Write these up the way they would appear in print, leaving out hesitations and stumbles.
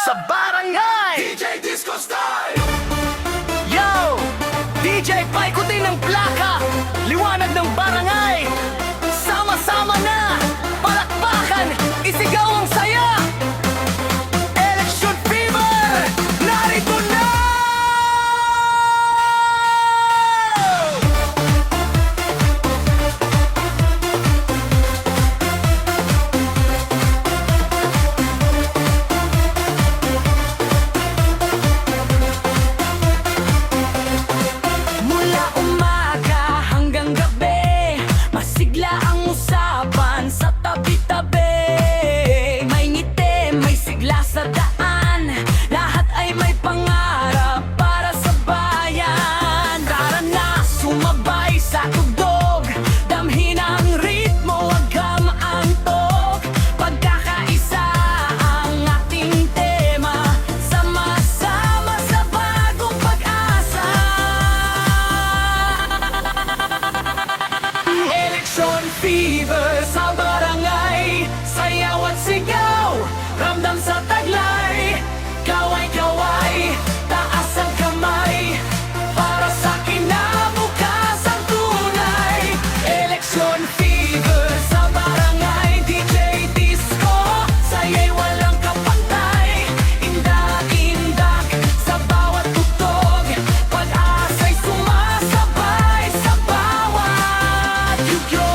sa barangay. DJ Disco Style! Yo! DJ paikutin ng plaka, liwanag ng barangay. Sama-sama na, palakpakan, isigaw ang saya. Election fever, narito na! Mula umaga hanggang gabi, masigla ang usapan sa tabi-tabi. May ngiti, may sigla sa daan, lahat ay may pangarap para sa bayan. Tara na, sumabay sa tugtog, damhin ang ritmo, wag kang maantok. Pagkakaisa ang ating tema, sama-sama sa bagong pag-asa. Election fever sa barangay, sayaw at sigaw, ramdam sa taglay. Kaway-kaway, taas ang kamay, para sa kinabukasan tunay. Election fever sa barangay, DJ Disco, saya'y walang kapantay. Indak-indak sa bawat tugtog, pag-asa'y sumasabay sa bawat yugyo.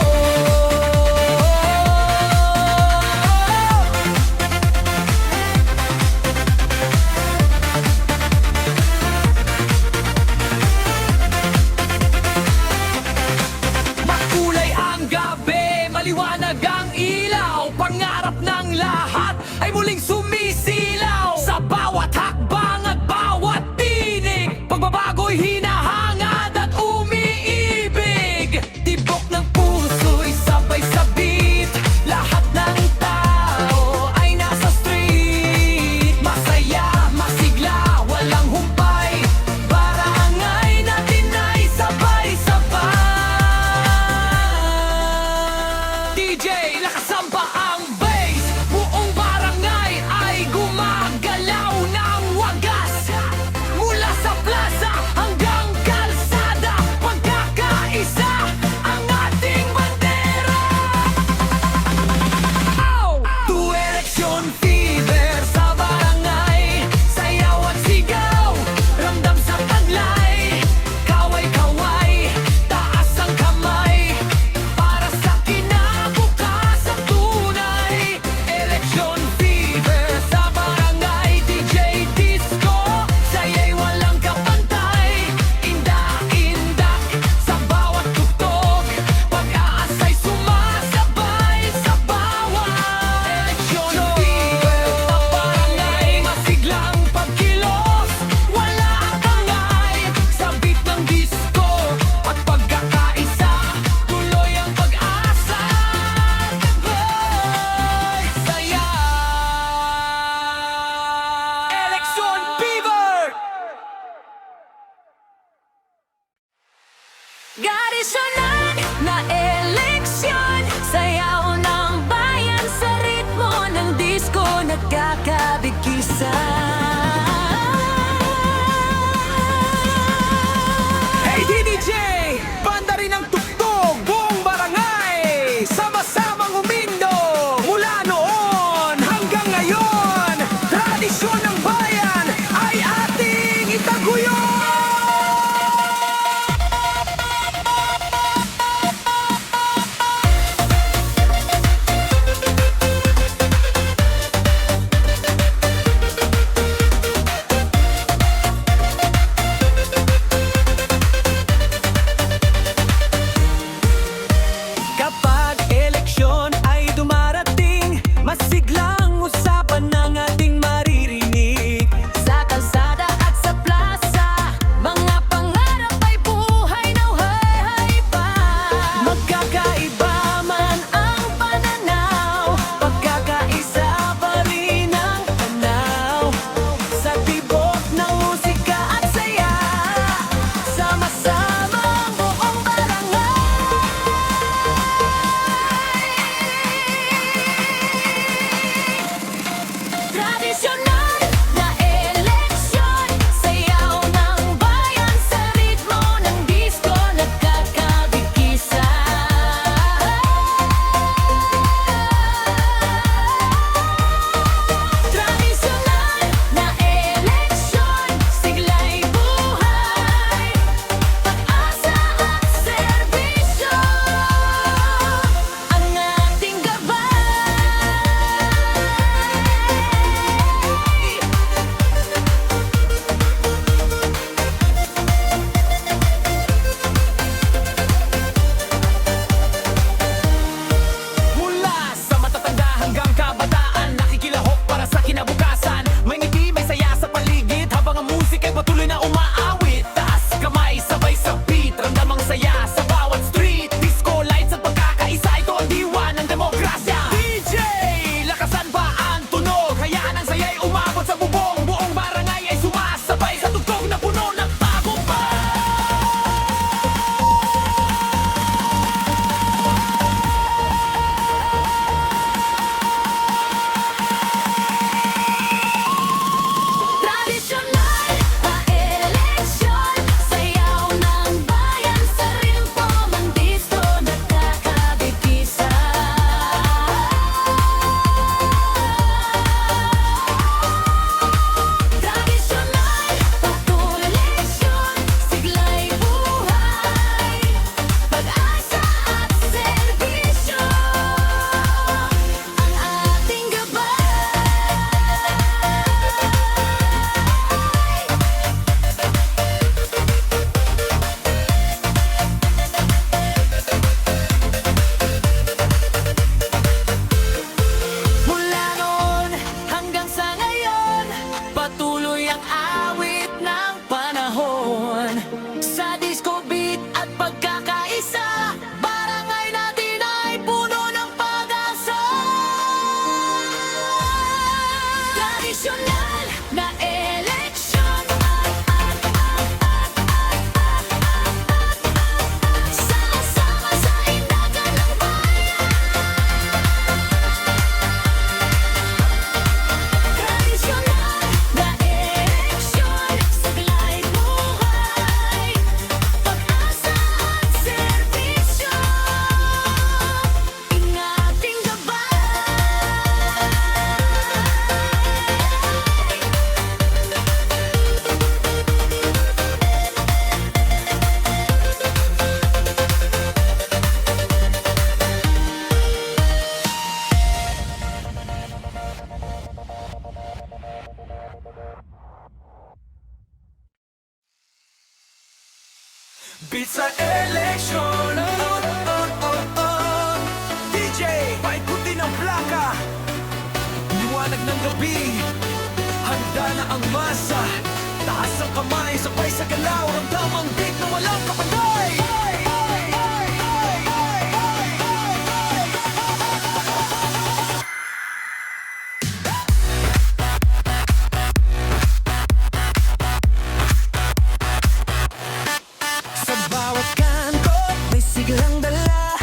Makulay ang gabi, maliwanag ang ilaw, pangarap ng lahat ay muling sumisilaw. Sa bawat hakbang at bawat tinig, pagbabago'y hinahangad at umiibig. Tibok ng puso'y sabay sa beat, lahat ng tao ay nasa street. Masaya, masigla, walang humpay, barangay natin ay sabay-sabay. DJ, nakasamba ang bass, buong barangay ay gumagalaw ng wagas. Mula sa plaza hanggang kalsada, pagkakaisa ang ating bandera. To election fever sa barangay, sayaw at sigaw, ramdam sa taglay. Kaway-kaway, taas ang kamay, para sa kinabukasan tunay. Beat sa eleksyon. DJ, paikuti ng plaka. Liwanag ng gabi, handa na ang masa. Taas ang kamay, sabay sa galaw. Ramdam ang beat na walang kapantay. Sa bawat kanto, may siglang dala.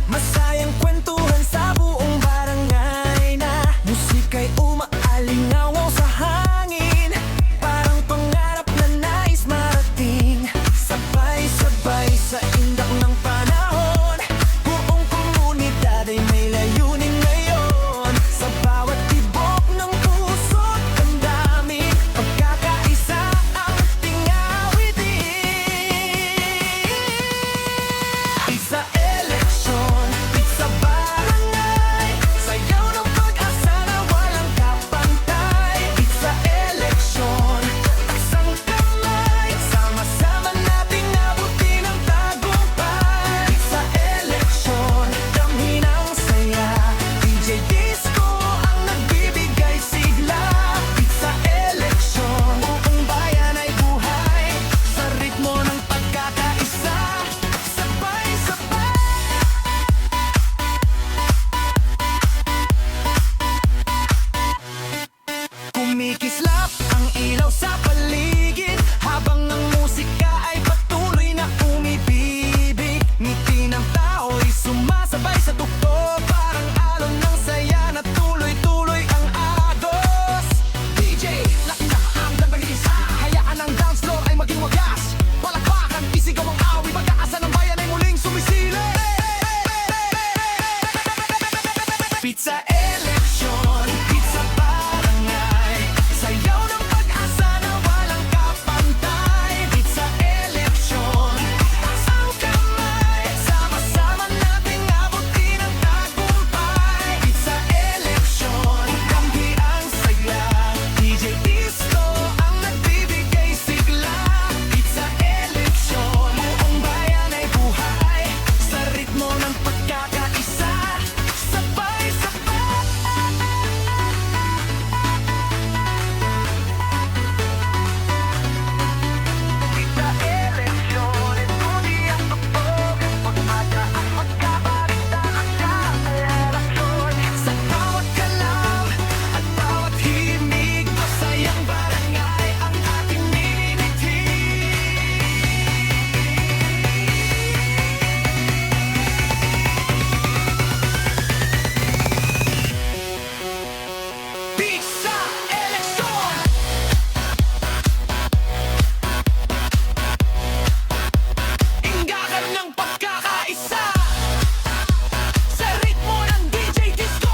Masayang kwentuhan sa buong barangay na musika'y umaalingaw sa hangin. Parang pangarap na nais marating. Sabay-sabay sa indak ng panahon, buong komunidad ay may layunin ngayon. Sa bawat tibok ng puso't damdamin, pagkakaisa ang tingawitin. Sa eleksyon, sa barangay, sayaw ng pag-asa na walang kapantay. Sa eleksyon, isang kamay, sama-sama nating abutin ang tagumpay. Sa eleksyon, damhin ang saya, DJ Disco ang nagbibigay sigla. Sa eleksyon, buong bayan ay buhay sa ritmo ng pagkakaisa. Sabay-sabay kumikislap ang ilaw sa paligid, habang ang musika ay patuloy na umibibig. Ngiti ng tao'y sumasabay sa tuktok, parang alon ng saya na tuloy-tuloy ang agos. DJ, laking na ang gandang-isa, hayaan ang dance floor ay maging wagas. Palakpakan, isigaw ang awi, pagkaasa ng bayan ay muling sumisili. Pizza eleksyon, pizza barangay, sayaw ng pag-asa na walang kapantay. Pizza eleksyon, ang kamay, sama-sama nating abutin ang tagumpay. Pizza eleksyon, kampi ang saya, DJ Disco ang nagbibigay sigla. Pizza eleksyon, buong bayan ay buhay sa ritmo ng pagkakaisa. Sabay-sabay Pizza eleksyon, ito di ang tugtog. Pag-aga ang magkabalitaan sa eleksyon. Sa bawat galaw at bawat himig, masayang barangay ang ating minimithi. Pizza eleksyon! Ingatan ng pagkakaisa sa ritmo ng DJ Disco.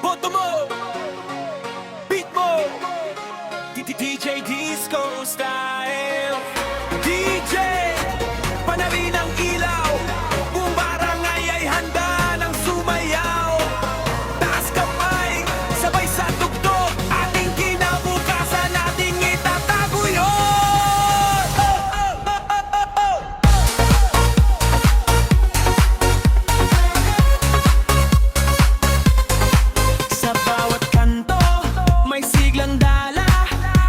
Boto mo, beat mo, DJ Disco style. DJ, panalin ang ilaw, buong barangay ay handa ng sumayaw. Taas kamay, sabay sa tugtog, ating kinabukasan, ating itatago yun. Sa bawat kanto, may siglang dala,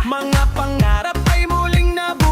mga pangarap ay muling nabuhay.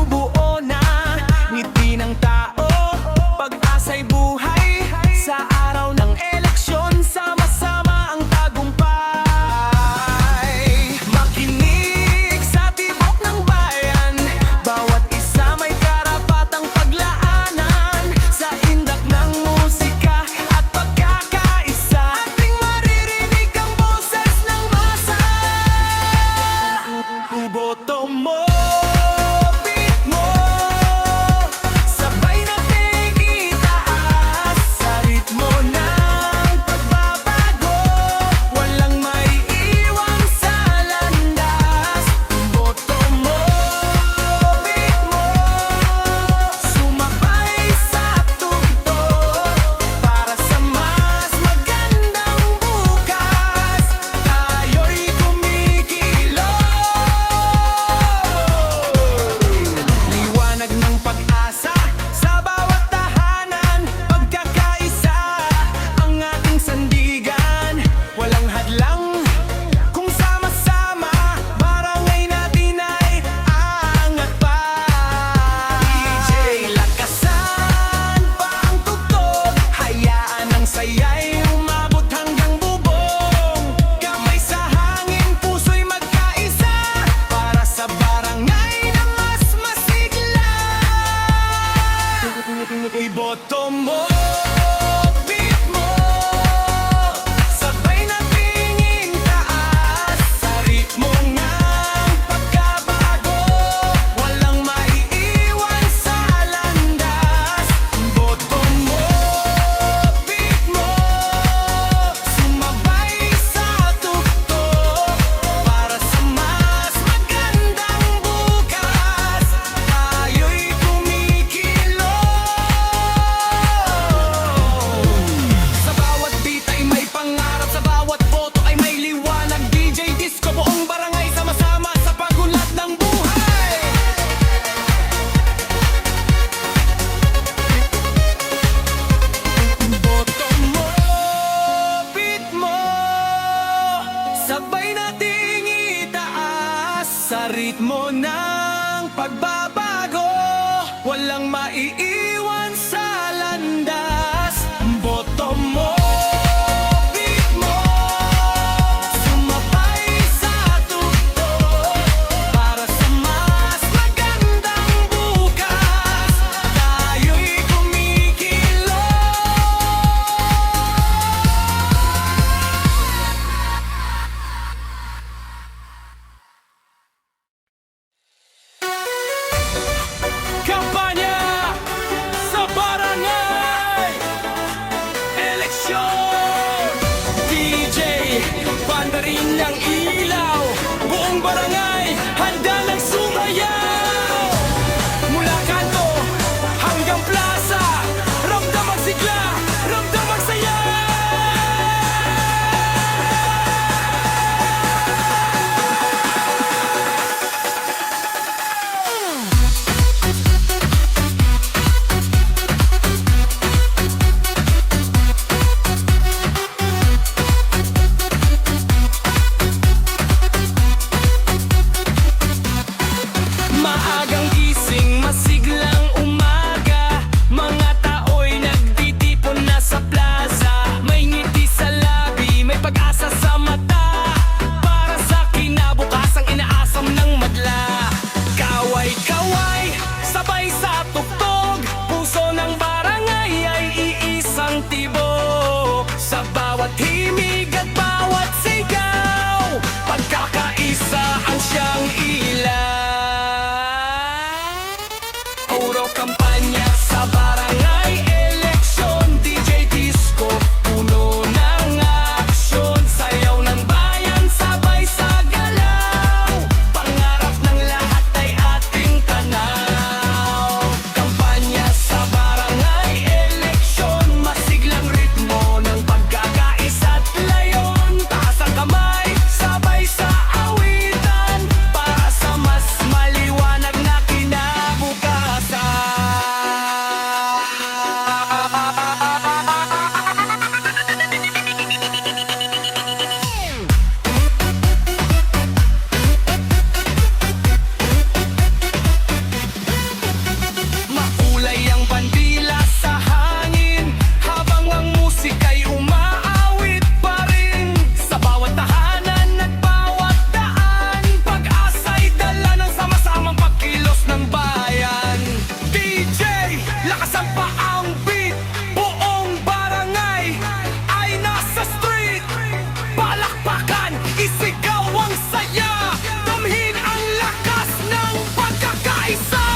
Sa ritmo ng pagbabago, walang maiiwan sa landas. Boto mo, beat mo, sumabay sa tugtog. Para sa mas magandang bukas, tayo'y kumikilos. Kampanya sa barangay eleksyon. DJ, banda rin ng ilaw. Buong barangay handa ng sumayaw. Mula kanto hanggang plaza, ramdam ang sigla, ramdam ang saya. Maagang gising, masiglang umaga. Mga tao'y nagtitipon na sa plaza. May ngiti sa labi, may pag-asa sa mata. Para sa kinabukas ang inaasam ng madla. Kaway-kaway, sabay sa tugtog. Puso ng barangay ay iisang tibok. Sa bawat himig at bawat sigaw, pagkakaisa ang siyang ilaw. Puro kampanya sa barangay eleksyon. DJ Disco, puno ng aksyon. Sayaw ng bayan, sabay sa galaw. Pangarap ng lahat ay ating tanaw. Kampanya sa barangay eleksyon. Masiglang ritmo ng pagkakaisa't layon. Taas ang kamay, sabay sa awitan. Para sa mas maliwanag na kinabukasan. Makulay ang bandila sa hangin, habang ang musika'y umaawit pa rin. Sa bawat tahanan at bawat daan, pag-asa'y dala ng sama-samang pagkilos ng bayan. DJ, lakasan pa ang beat, buong barangay ay nasa street. Palakpakan, isigaw ang saya, damhin ang lakas ng pagkakaisa.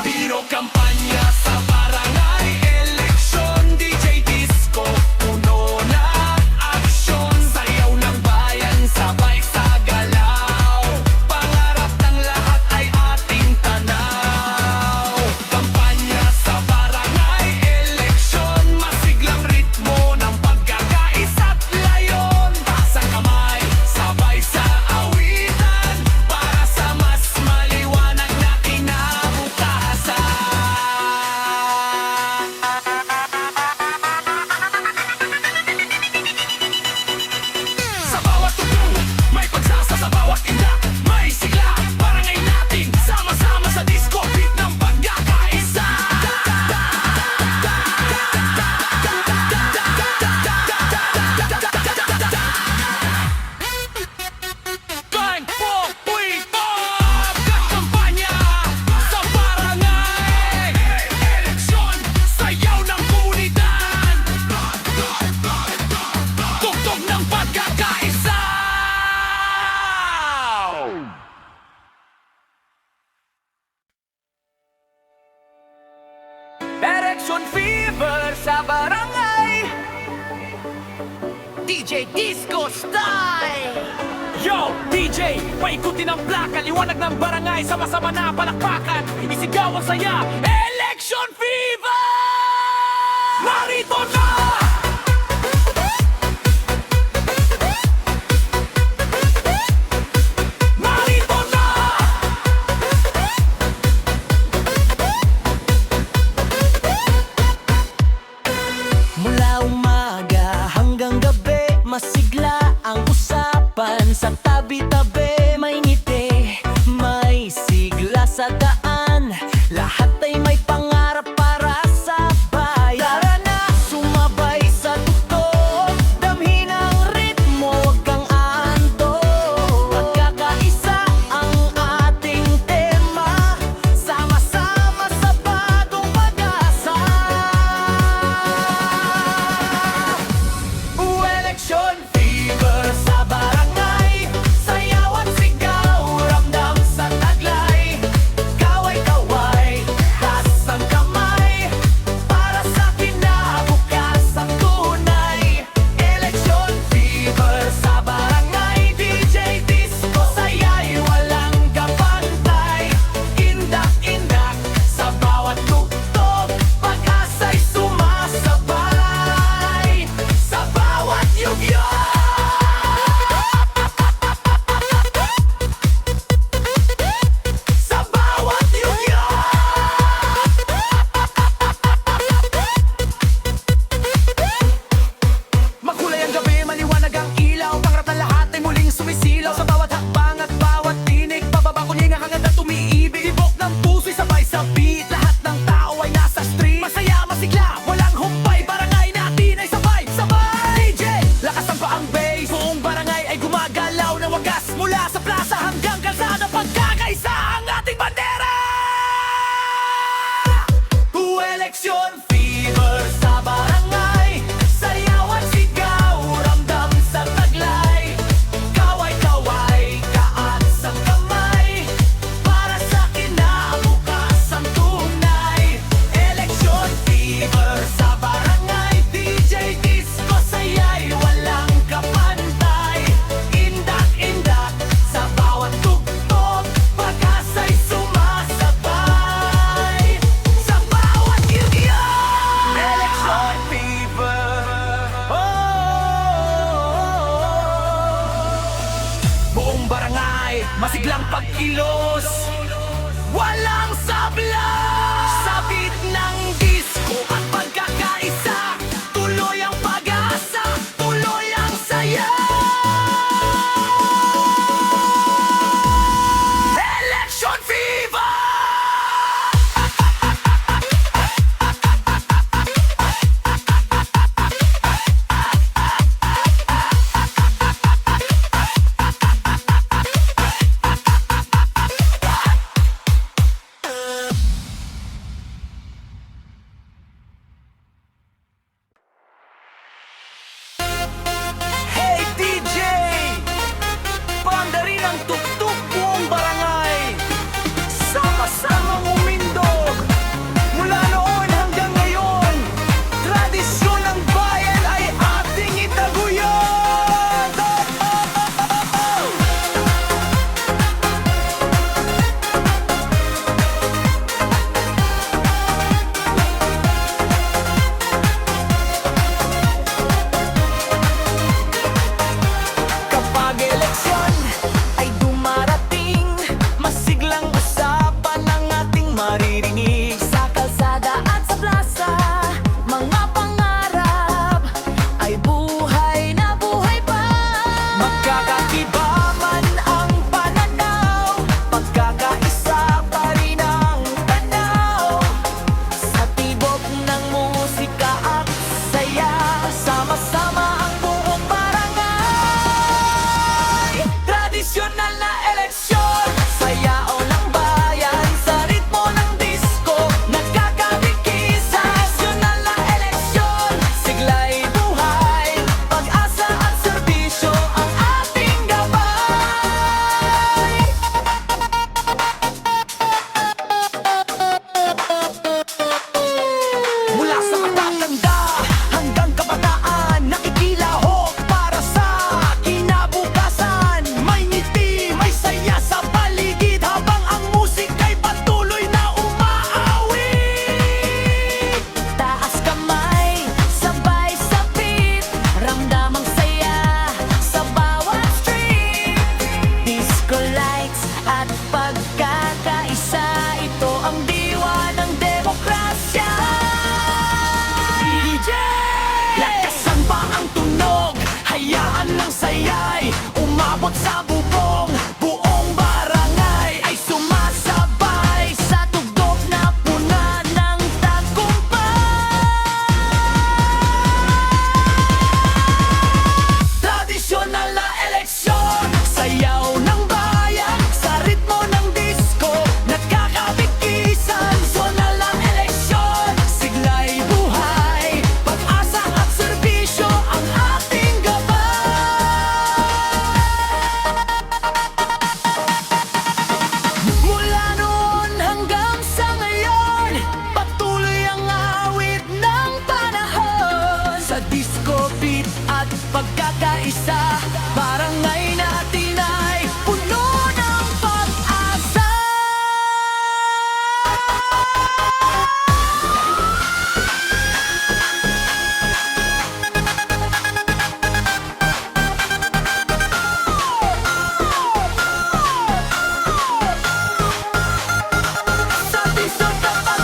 Piro kampanya sa barangay eleksyon. DJ Disco, puno ng aksyon. Sayaw ng bayan, sabay sa galaw. Pangarap ng lahat ay ating tanaw. Kampanya sa barangay eleksyon. Masiglang ritmo ng pagkakaisa't layon. Taas ang kamay, sabay sa awitan. Para sa mas maliwanag na kinabukasan. Sa bawat tugtog, may pagsasa. Sa bawat inda, may sigla. Barangay natin, sama-sama sa disco beat ng pagkakaisa. Bang, po, puy, pop! Kampanya sa barangay eleksyon. Sayaw ng komunidad, tugtog ng pagkakaisa. Election fever sa barangay, DJ Disco style. Yo, DJ, paikutin ang plaka, liwanag ng barangay, sama-sama na palakpakan, isigaw ang saya. Election fever! Narito na! Narito na! Mula umaga hanggang gabi, masigla ang usapan sa tabi masiglang pagkilos, walang sablay. Sabit ng disco at pagkakaisa, tuloy ang pag-asa, tuloy ang saya. Election Fever! Hey DJ! Panda rin ang tuktok buong barangay. Sama-samang umindog. Mula noon hanggang ngayon, tradisyon ng bayan ay ating itaguyod. Kapag eleksyon ay dumarating, masiglang usapan ang ating maririnig. Sa kalsada at sa plaza, mga pangarap ay buhay na buhay pa. Magkakakiba man ang pananaw, pagkakaisa pa rin ang tanaw. Sa tibok ng musika at saya, sama-sama ang buong barangay. Tradisyonal na eleksyon, sayaw ng bayan sa ritmo ng disco, nagkakabikisan. Tradisyonal na eleksyon, siglay buhay, pag-asa at serbisyo ang ating gabay. Mula sa matatanda hanggang kabataan, nakikilahok para sa kinabukasan. May ngiti, may saya sa paligid, habang ang musika'y patuloy na umaawit. Taas kamay, sabay sapit, ramdam ang saya sa bawat street. Disco lights at pagkakaisa, ito ang diwa ng demokrasya. DJ! Lakasan pa ang tunog, hayaan ng sayay umabot sa bubong. Buong barangay ay sumasabay Sa tugtog na puna ng tagumpay. tradisyonal na eleksyon, sayaw ng bayan sa ritmo ng disco, nagkakabikisan. Tradisyonal na eleksyon, siglay buhay, pag-asa at serbisyo ang ating gabay. Mula noon hanggang sa ngayon, patuloy ang awit ng panahon. Sa disco beat at pagkakaisa, barangay natin ay puno ng pag-asa. Sa disco kapag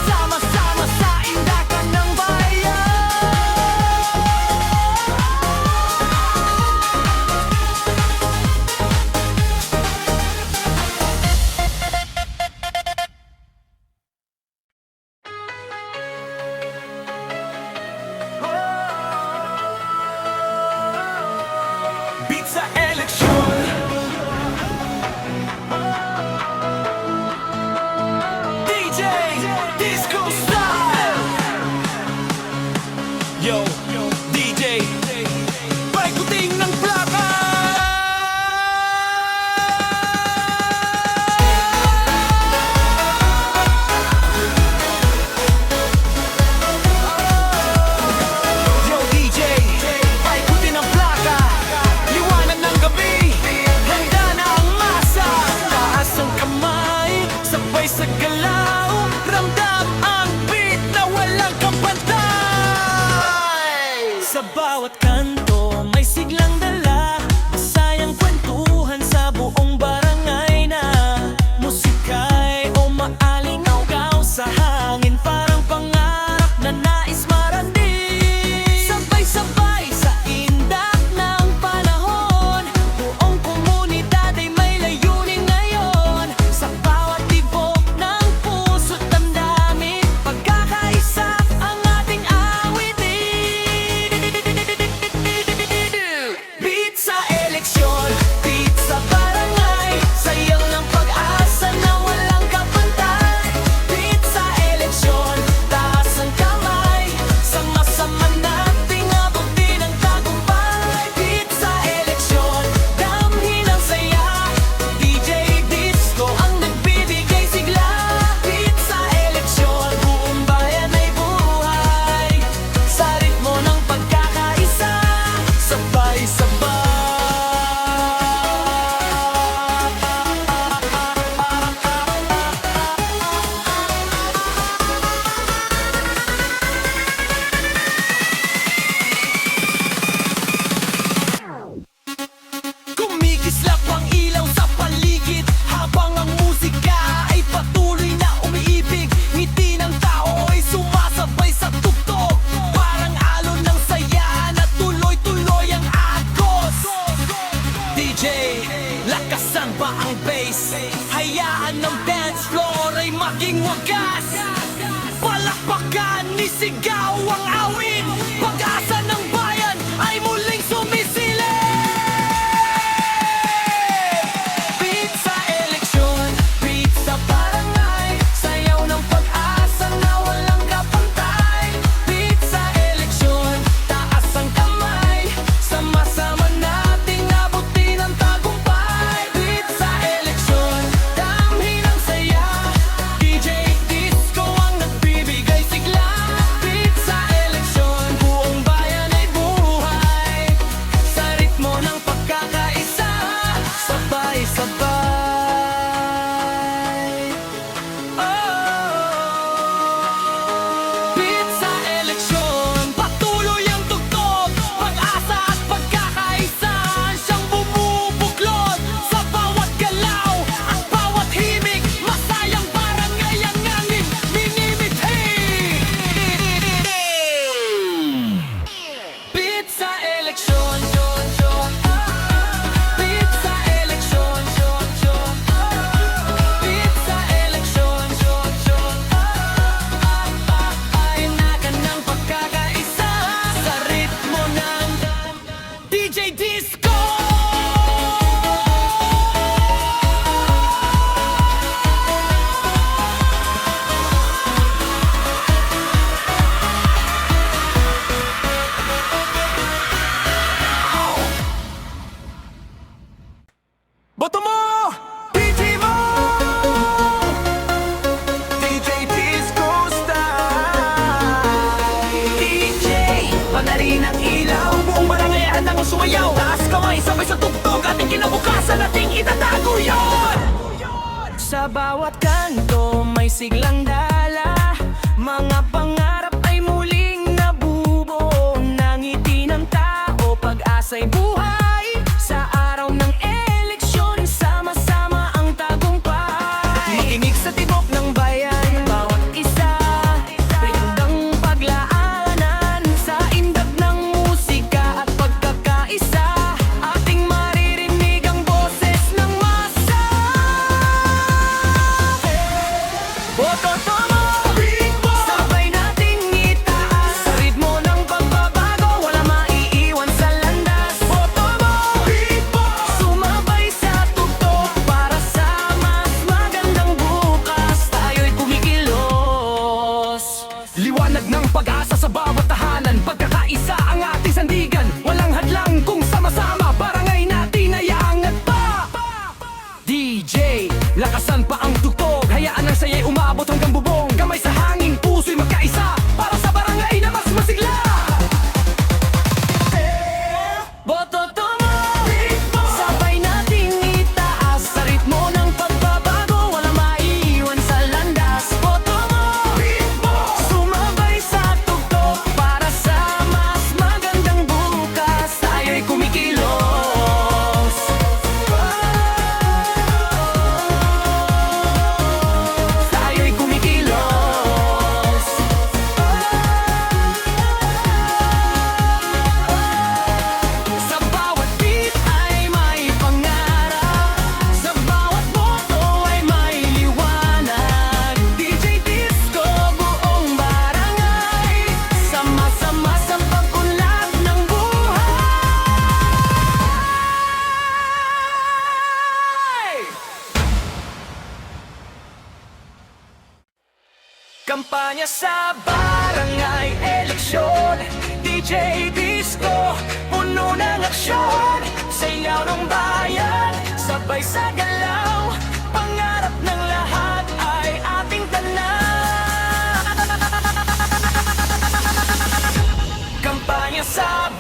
sama-sama sa indakan ng bayan. Beat sa eleksyon, DJ Disco Style. Yo, DJ, paikuting ng plaka. Yo DJ, paikutin ng plaka, liwanag ng gabi, handa na ang masa. Taas ang kamay, sabay sa galaw, ramdam ang beat na walang kapantay. Sa bawat kanto, may siglang hari ng ilaw. Buong barangay handang sumayaw. Taas kamay sabay sa tugtog, ating kinabukasan, ating itatago yon. Sa bawat kanto may siglang dala, mga pangarap ay muling nabubuo. Nangiti ng tao, pag-asa'y buhay. Sa araw ng eleksyon, sama-sama ang tagumpay. Makinig sa tibok ng bayan, bawat isa, rindang paglaanan. Sa indag ng musika at pagkakaisa, ating maririnig ang boses ng masa. Bototo mo, sabay nating itaas. Sa ritmo ng pagbabago, wala maiiwan sa landas. Boto mo, sumabay sa tugtog. Para sa mas magandang bukas, tayo'y kumikilos. Liwanag ng pag-asa sa bawat tahanan, pagkakaisa ang ating sandigan. Walang hadlang kung sama-sama, barangay natin ay aangat pa. DJ, lakasan pa ang tugtog, hayaan ang saya'y umabot hanggang bubong. Kamay sa hangin, puso'y magkaisa, para sa barangay na mas masigla. Bototo mo, sabay nating itaas. Sa ritmo ng pagbabago, wala maiiwan sa landas. Boto mo, sumabay sa tugtog. Para sa mas magandang bukas, tayo'y kumikilos. Tayo'y kumikilos. Sa bawat beat ay may pangarap, sa bawat boto ay may liwanag. DJ Disco, buong barangay, sama-sama sa pag-unlad ng buhay. Kampanya sa barangay eleksyon, DJ Disco, puno ng aksyon. Sayaw ng bayan, sabay sa galaw. Pangarap ng lahat ay ating tanaw. Kampanya sa